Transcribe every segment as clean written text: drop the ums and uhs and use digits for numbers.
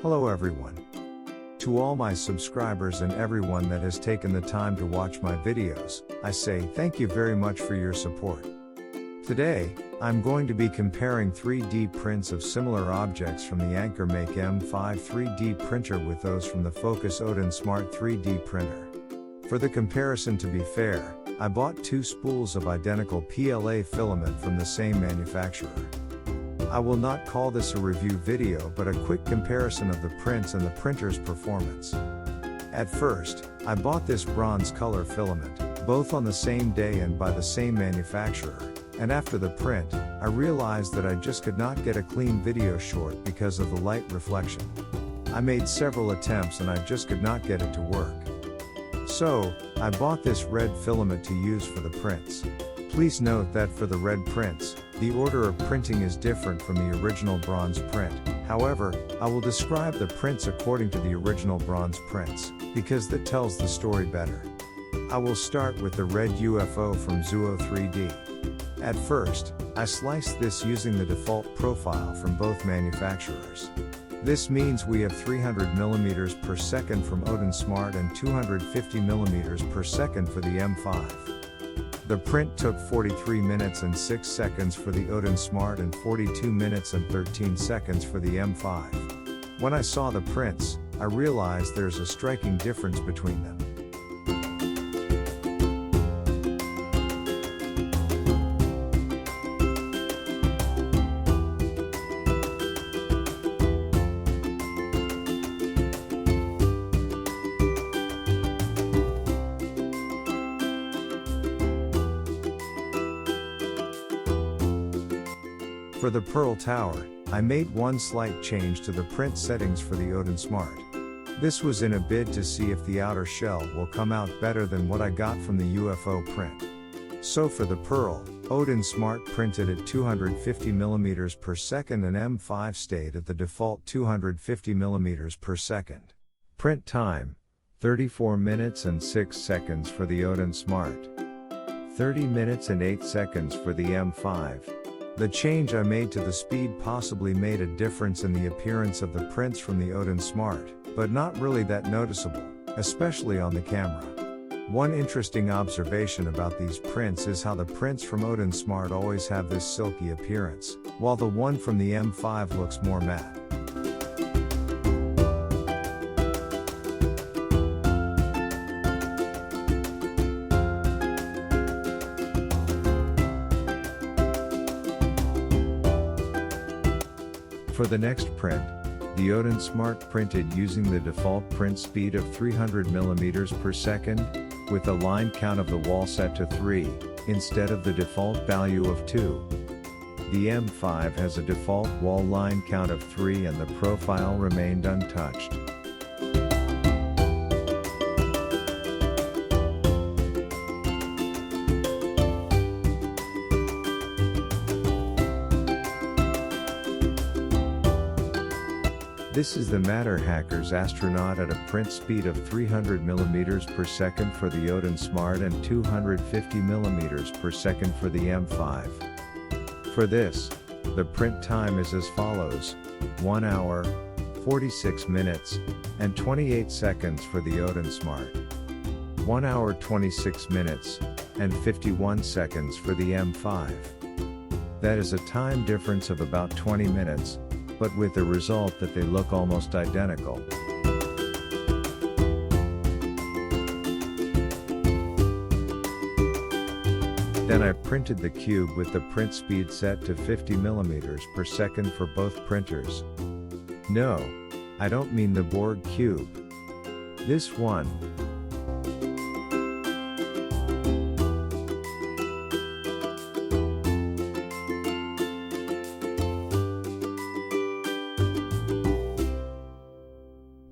Hello everyone. To all my subscribers and everyone that has taken the time to watch my videos, I say thank you very much for your support. Today, I'm going to be comparing 3D prints of similar objects from the AnkerMake M5 3D printer with those from the Fokoos Odin Smart 3D printer. For the comparison to be fair, I bought 2 spools of identical PLA filament from the same manufacturer. I will not call this a review video but a quick comparison of the prints and the printer's performance. At first, I bought this bronze color filament, both on the same day and by the same manufacturer, and after the print, I realized that I just could not get a clean video short because of the light reflection. I made several attempts and I just could not get it to work. So, I bought this red filament to use for the prints. Please note that for the red prints, the order of printing is different from the original bronze print. However, I will describe the prints according to the original bronze prints, because that tells the story better. I will start with the red UFO from Zuo 3D. At first, I sliced this using the default profile from both manufacturers. This means we have 300 mm per second from Odin Smart and 250 mm per second for the M5. The print took 43 minutes and 6 seconds for the Odin Smart and 42 minutes and 13 seconds for the M5. When I saw the prints, I realized there's a striking difference between them. For the Pearl Tower, I made one slight change to the print settings for the Odin Smart. This was in a bid to see if the outer shell will come out better than what I got from the UFO print. So for the Pearl, Odin Smart printed at 250 mm per second and M5 stayed at the default 250 mm per second. Print time, 34 minutes and 6 seconds for the Odin Smart. 30 minutes and 8 seconds for the M5. The change I made to the speed possibly made a difference in the appearance of the prints from the Odin Smart, but not really that noticeable, especially on the camera. One interesting observation about these prints is how the prints from Odin Smart always have this silky appearance, while the one from the M5 looks more matte. For the next print, the Odin Smart printed using the default print speed of 300 mm per second, with the line count of the wall set to 3, instead of the default value of 2. The M5 has a default wall line count of 3 and the profile remained untouched. This is the MatterHackers astronaut at a print speed of 300 mm per second for the Odin Smart and 250 mm per second for the M5. For this, the print time is as follows: 1 hour, 46 minutes, and 28 seconds for the Odin Smart. 1 hour 26 minutes, and 51 seconds for the M5. That is a time difference of about 20 minutes, but with the result that they look almost identical. Then I printed the cube with the print speed set to 50 mm per second for both printers. No, I don't mean the Borg cube. This one.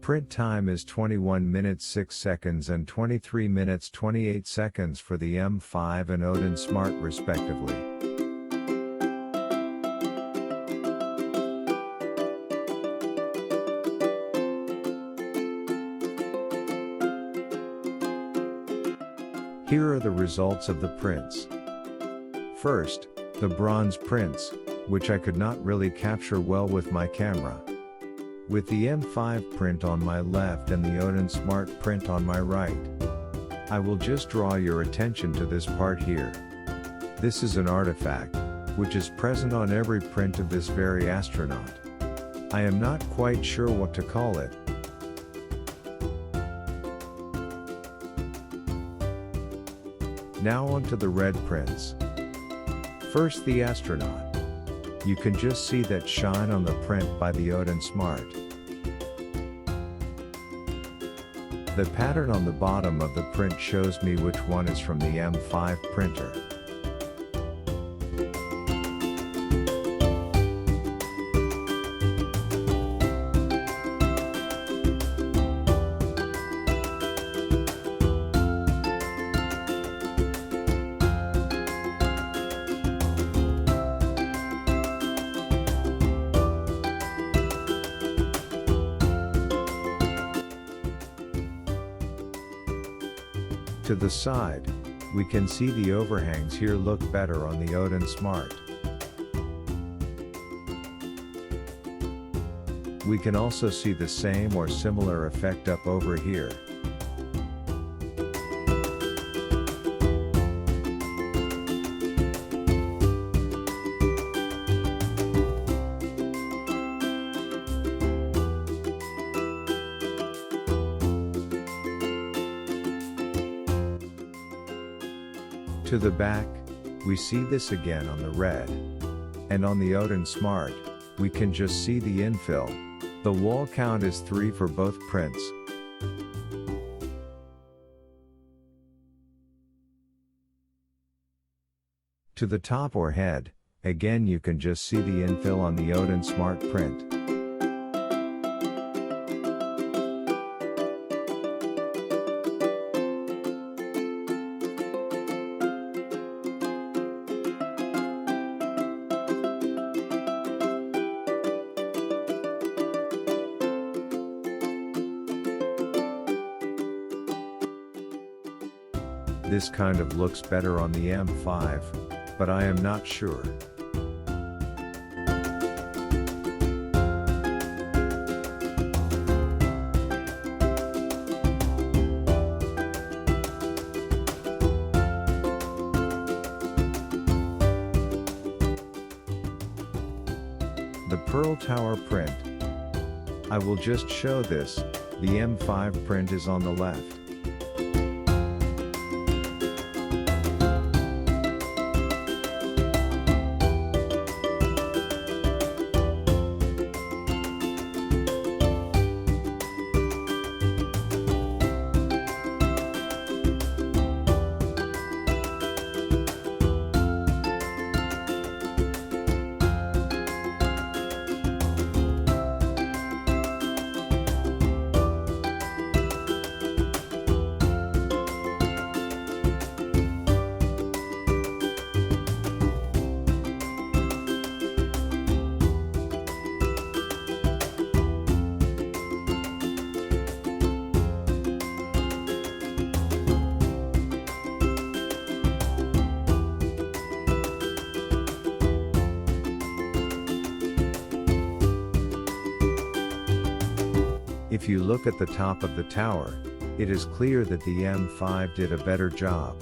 Print time is 21 minutes 6 seconds and 23 minutes 28 seconds for the M5 and Odin Smart respectively. Here are the results of the prints. First, the bronze prints, which I could not really capture well with my camera. With the M5 print on my left and the Odin Smart print on my right. I will just draw your attention to this part here. This is an artifact, which is present on every print of this very astronaut. I am not quite sure what to call it. Now onto the red prints. First, the astronaut. You can just see that shine on the print by the Odin Smart. The pattern on the bottom of the print shows me which one is from the M5 printer. To the side, we can see the overhangs here look better on the Odin Smart. We can also see the same or similar effect up over here. To the back, we see this again on the red. And on the Odin Smart, we can just see the infill. The wall count is 3 for both prints. To the top or head, again you can just see the infill on the Odin Smart print. This kind of looks better on the M5, but I am not sure. The Pearl Tower print. I will just show this, the M5 print is on the left. If you look at the top of the tower, it is clear that the M5 did a better job.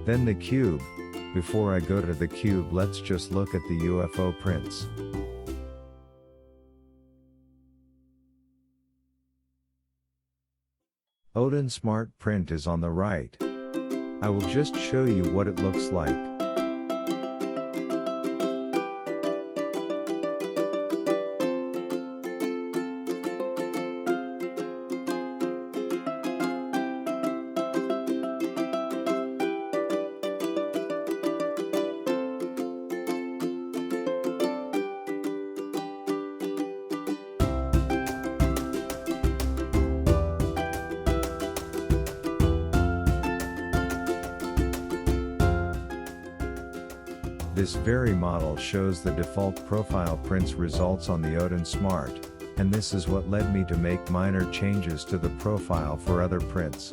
Then the cube. Before I go to the cube, let's just look at the UFO prints. Odin Smart print is on the right. I will just show you what it looks like. This very model shows the default profile prints results on the Odin Smart, and this is what led me to make minor changes to the profile for other prints.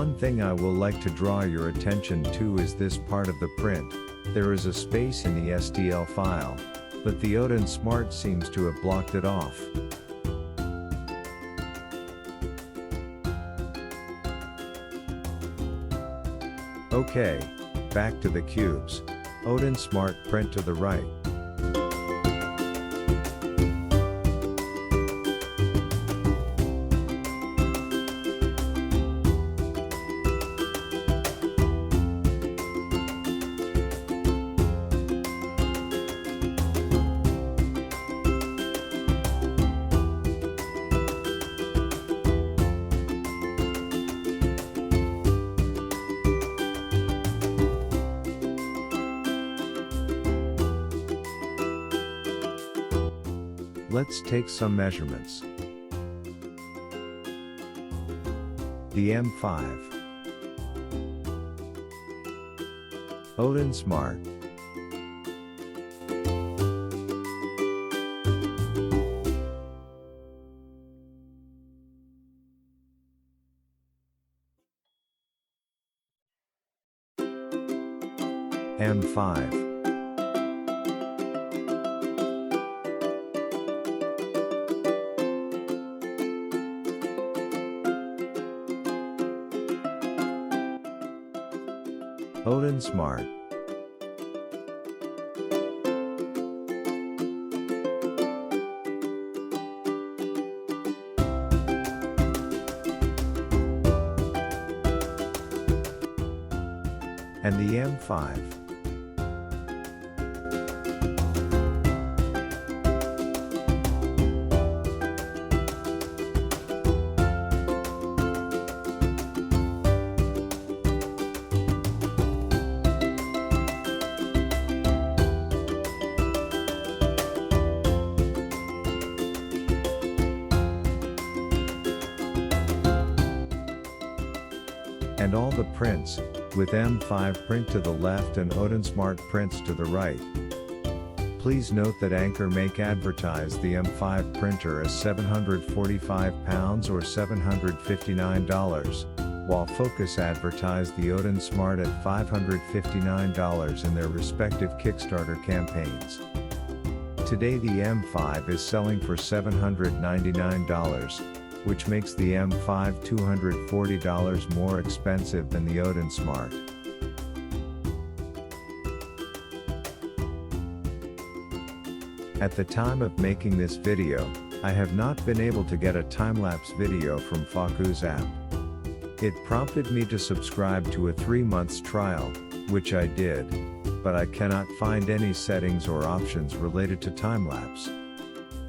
One thing I will like to draw your attention to is this part of the print. There is a space in the STL file, but the Odin Smart seems to have blocked it off. Okay, back to the cubes. Odin Smart print to the right. Let's take some measurements. The M5. Odin Smart. M5. Odin Smart. And the M5. And all the prints, with M5 print to the left and Odin Smart prints to the right. Please note that AnkerMake advertised the M5 printer as £745 or $759, while Fokoos advertised the Odin Smart at $559 in their respective Kickstarter campaigns. Today the M5 is selling for $799, which makes the M5 $240 more expensive than the Odin Smart. At the time of making this video, I have not been able to get a time-lapse video from Fokoos app. It prompted me to subscribe to a 3-month trial, which I did, but I cannot find any settings or options related to time-lapse.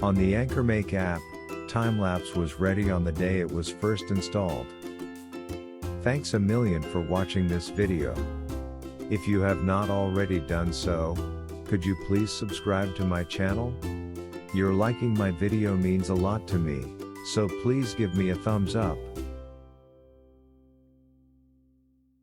On the AnkerMake app, time-lapse was ready on the day it was first installed. Thanks a million for watching this video. If you have not already done so, could you please subscribe to my channel? Your liking my video means a lot to me, so please give me a thumbs up.